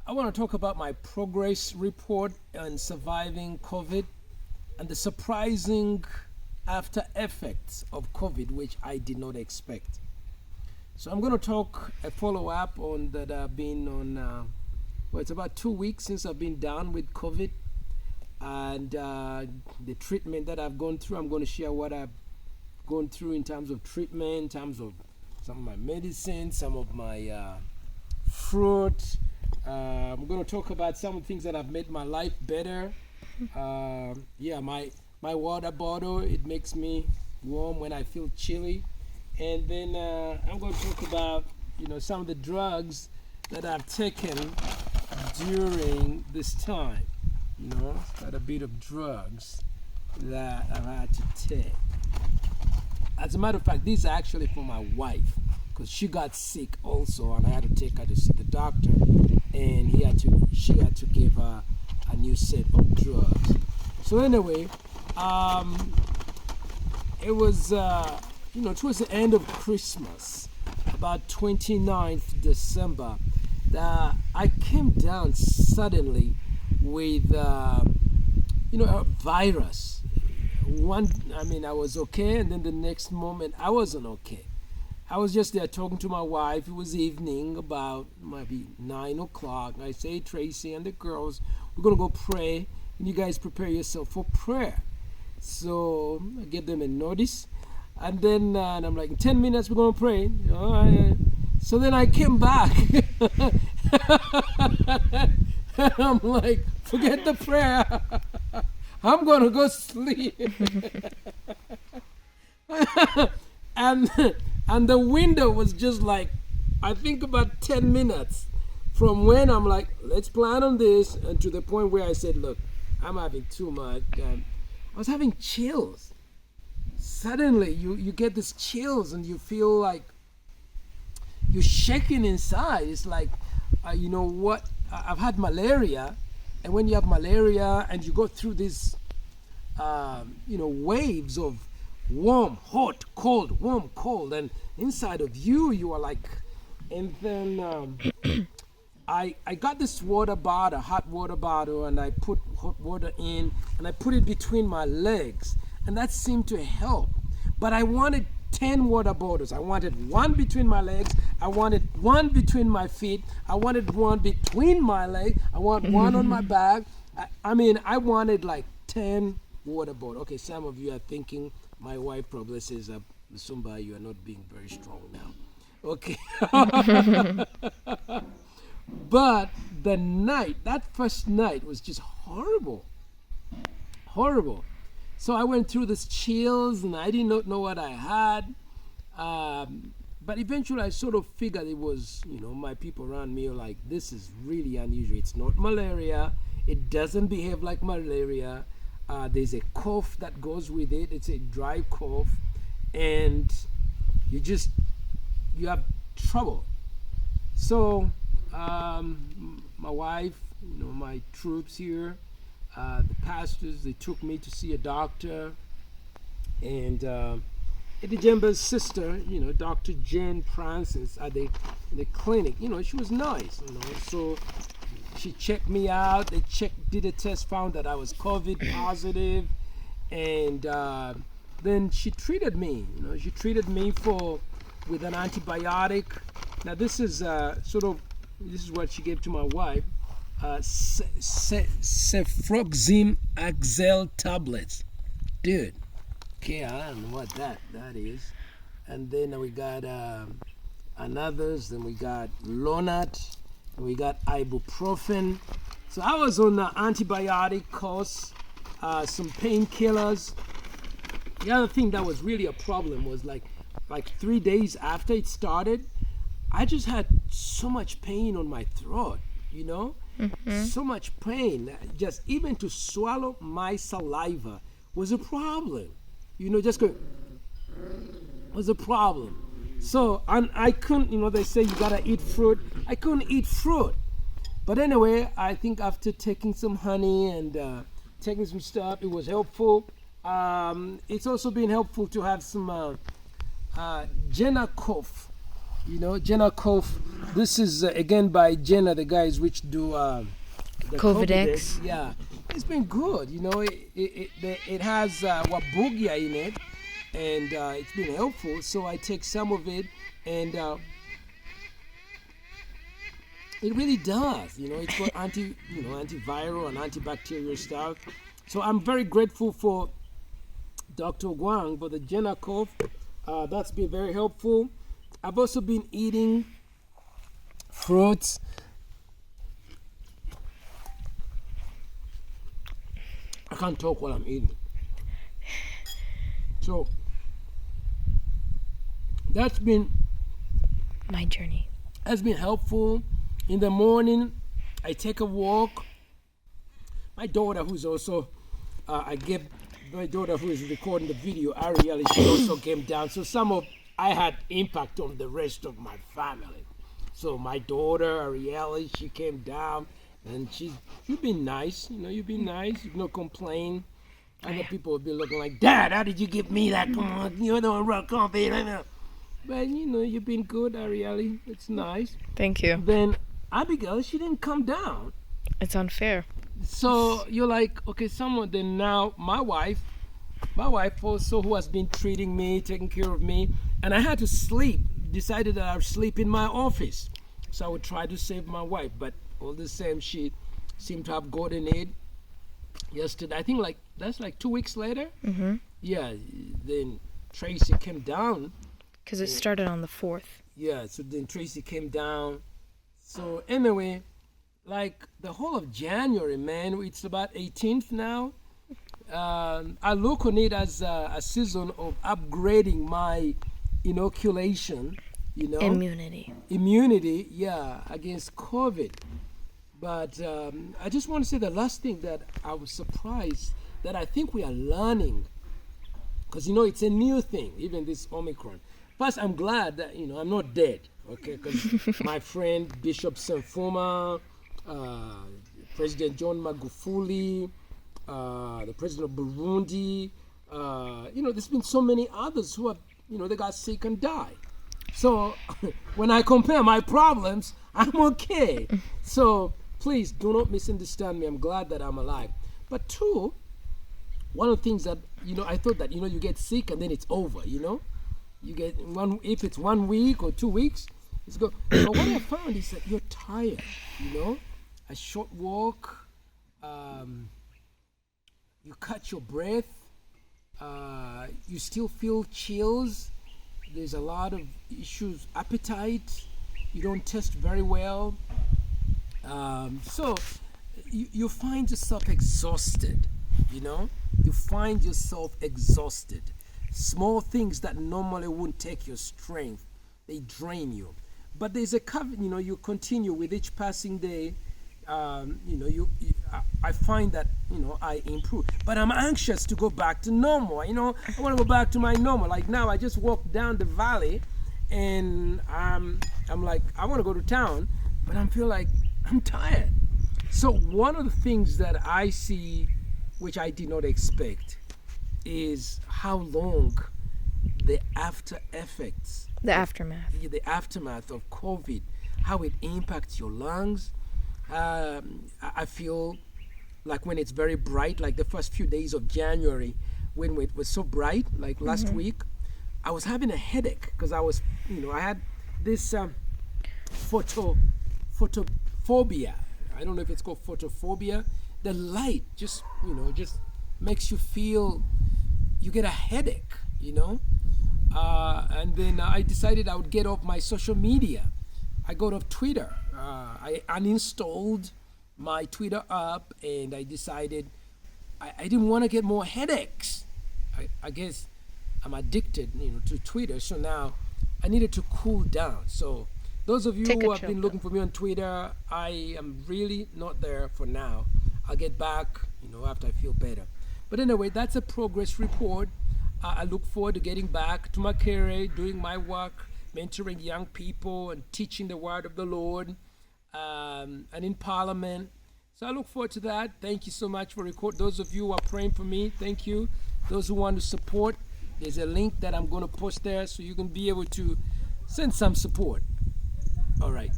I want to talk about my progress report on surviving COVID and the surprising after effects of COVID, which I did not expect. So I'm going to talk a follow up on that. I've been on, well, it's about 2 weeks since I've been down with COVID, and the treatment that I've gone through. I'm going to share what I've gone through in terms of treatment, in terms of some of my medicine, some of my fruit. I'm going to talk about some of the things that have made my life better. My water bottle, it makes me warm when I feel chilly. And then I'm going to talk about, some of the drugs that I've taken during this time. Quite a bit of drugs that I've had to take. As a matter of fact, these are actually for my wife, because she got sick also, and I had to take her to see the doctor, and she had to give her a new set of drugs. So anyway, it was towards the end of Christmas, about 29th December, that I came down suddenly with a virus. I was okay, and then the next moment I wasn't okay. I was just there talking to my wife. It was evening, about maybe 9 o'clock. I say, Tracy and the girls, we're going to go pray, and you guys prepare yourself for prayer. So I give them a notice, and then and I'm like, in 10 minutes we're going to pray. So then I came back. And I'm like, forget the prayer. I'm going to go sleep. And the window was just like, I think about 10 minutes from when I'm like, let's plan on this, and to the point where I said, look, I'm having too much. I was having chills. Suddenly, you get these chills, and you feel like you're shaking inside. It's like, I've had malaria, and when you have malaria and you go through these, waves of warm, hot, cold, warm, cold, and inside of you are like, and then I got this water bottle, hot water bottle, and I put hot water in, and I put it between my legs, and that seemed to help. But I wanted 10 water bottles. I wanted one between my legs. I wanted one between my feet. I wanted one between my legs. I want one on my back. I wanted like 10 water bottles. Okay, some of you are thinking, my wife probably says, Sumba, you are not being very strong now. Okay. But that first night was just horrible. Horrible. So I went through this chills, and I did not know what I had. But eventually I sort of figured it was, my people around me are like, this is really unusual. It's not malaria. It doesn't behave like malaria. There's a cough that goes with it. It's a dry cough. And you have trouble. So my wife, my troops here, the pastors, they took me to see a doctor. And Edijemba's sister, Dr. Jane Francis at the clinic, she was nice, so she checked me out. They did a test, found that I was COVID positive, and then she treated me. She treated me with an antibiotic. Now this is what she gave to my wife, cefroxime Axel tablets, dude. Okay, I don't know what that is. And then we got another's, then we got Lonat, and we got ibuprofen. So I was on the antibiotic course, some painkillers. The other thing that was really a problem was like 3 days after it started, I just had so much pain on my throat, so much pain. Just even to swallow my saliva was a problem. Just going was a problem. So, and I couldn't, they say you gotta eat fruit. I couldn't eat fruit. But anyway, I think after taking some honey and taking some stuff, it was helpful. It's also been helpful to have some Genacof Jenna Cove. This is again by Jenna, the guys which do the Covidex. Yeah, it's been good. It has wabugia in it, and it's been helpful. So I take some of it, and it really does. It's got antiviral and antibacterial stuff. So I'm very grateful for Dr. Guang for the Jenna Cove. That's been very helpful. I've also been eating fruits. I can't talk while I'm eating. So that's been My journey. has been helpful. In the morning, I take a walk. My daughter, who's also, I gave my daughter who is recording the video, Ariel, she also came down. So I had impact on the rest of my family. So my daughter, Ariel, she came down, and you've been nice. You've been nice. You've no complain. Other people will be looking like, Dad, how did you give me that? Come on, you're the rock coffee. But you've been good, Ariel. It's nice. Thank you. Then Abigail, she didn't come down. It's unfair. So you're like, okay, then now my wife also, who has been treating me, taking care of me, and I had to sleep, decided that I would sleep in my office. So I would try to save my wife, but all the same, she seemed to have gotten it yesterday. I think that's 2 weeks later. Mm-hmm. Yeah, then Tracy came down. Because it started on the 4th. Yeah, so then Tracy came down. So anyway, the whole of January, man, it's about 18th now. I look on it as a season of upgrading my inoculation, Immunity, yeah, against COVID. But I just want to say the last thing that I was surprised that I think we are learning, because it's a new thing, even this Omicron. Plus, I'm glad that I'm not dead, okay? Because my friend Bishop Senfuma, President John Magufuli, the president of Burundi, there's been so many others who have, they got sick and died. So when I compare my problems, I'm okay. So please do not misunderstand me. I'm glad that I'm alive. But two, one of the things that, I thought that, you get sick and then it's over, You get if it's 1 week or 2 weeks, it's go. But what I found is that you're tired, a short walk, you catch your breath, you still feel chills, there's a lot of issues, appetite, you don't taste very well, so you find yourself exhausted, you find yourself exhausted. Small things that normally wouldn't take your strength, they drain you. But there's a you continue with each passing day. I find that I improve, but I'm anxious to go back to normal. I want to go back to my normal. Like now, I just walked down the valley, and I'm like, I want to go to town, but I feel like I'm tired. So one of the things that I see, which I did not expect, is how long the aftermath of COVID, how it impacts your lungs. I feel like when it's very bright, like the first few days of January, when it was so bright, like last week, I was having a headache because I was, I had this photophobia. I don't know if it's called photophobia. The light just makes you feel, you get a headache, and then I decided I would get off my social media. I got off Twitter. I uninstalled my Twitter app, and I decided I didn't want to get more headaches. I guess I'm addicted, to Twitter. So now I needed to cool down. So those of you who have been looking for me on Twitter, I am really not there for now. I'll get back, after I feel better. But anyway, that's a progress report. I look forward to getting back to my career, doing my work, mentoring young people and teaching the word of the Lord, and in Parliament. So I look forward to that. Thank you so much for those of you who are praying for me. Thank you. Those who want to support, there's a link that I'm going to post there so you can be able to Send some support. All right.